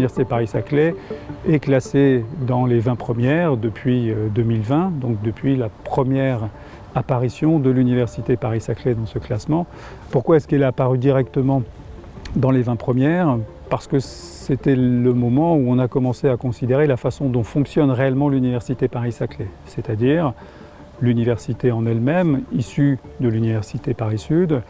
l'Université Paris-Saclay est classée dans les 20 premières depuis 2020, donc depuis la première apparition de l'Université Paris-Saclay dans ce classement. Pourquoi est-ce qu'elle est apparue directement dans les 20 premières? Parce que c'était le moment où on a commencé à considérer la façon dont fonctionne réellement l'Université Paris-Saclay, c'est-à-dire l'université en elle-même, issue de l'Université Paris-Sud,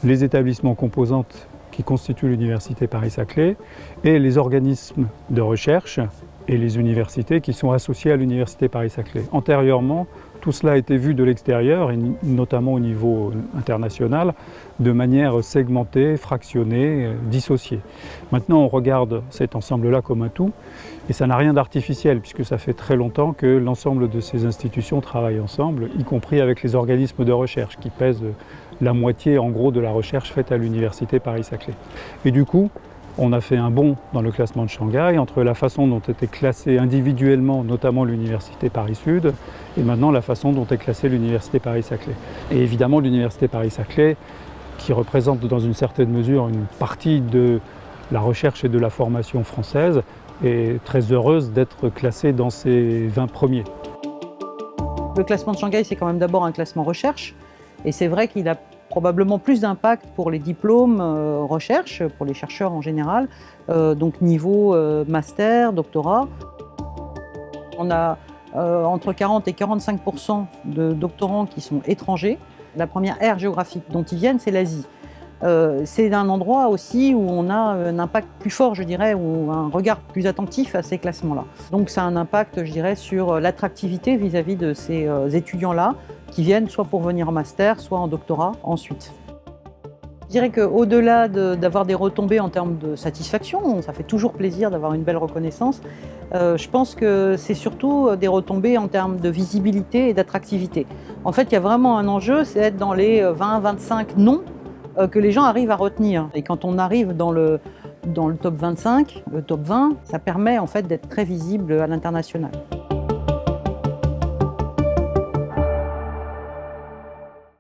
les établissements composantes qui constituent l'Université Paris-Saclay et les organismes de recherche et les universités qui sont associés à l'Université Paris-Saclay. Antérieurement, tout cela a été vu de l'extérieur, et notamment au niveau international, de manière segmentée, fractionnée, dissociée. Maintenant, on regarde cet ensemble-là comme un tout, et ça n'a rien d'artificiel, puisque ça fait très longtemps que l'ensemble de ces institutions travaillent ensemble, y compris avec les organismes de recherche, qui pèsent la moitié, en gros, de la recherche faite à l'Université Paris-Saclay. Et du coup, on a fait un bond dans le classement de Shanghai entre la façon dont était classée individuellement, notamment l'Université Paris-Sud, et maintenant la façon dont est classée l'Université Paris-Saclay. Et évidemment, l'Université Paris-Saclay, qui représente dans une certaine mesure une partie de la recherche et de la formation française, est très heureuse d'être classée dans ces 20 premiers. Le classement de Shanghai, c'est quand même d'abord un classement recherche, et c'est vrai qu'il a probablement plus d'impact pour les diplômes recherche, pour les chercheurs en général, donc niveau master, doctorat. On a entre 40 et 45% de doctorants qui sont étrangers. La première aire géographique dont ils viennent, c'est l'Asie. C'est un endroit aussi où on a un impact plus fort, je dirais, ou un regard plus attentif à ces classements-là. Donc ça a un impact, je dirais, sur l'attractivité vis-à-vis de ces étudiants-là, qui viennent soit pour venir en master, soit en doctorat ensuite. Je dirais qu'au-delà d'avoir des retombées en termes de satisfaction, ça fait toujours plaisir d'avoir une belle reconnaissance, je pense que c'est surtout des retombées en termes de visibilité et d'attractivité. En fait, il y a vraiment un enjeu, c'est d'être dans les 20-25 noms que les gens arrivent à retenir. Et quand on arrive dans le top 25, le top 20, ça permet en fait d'être très visible à l'international.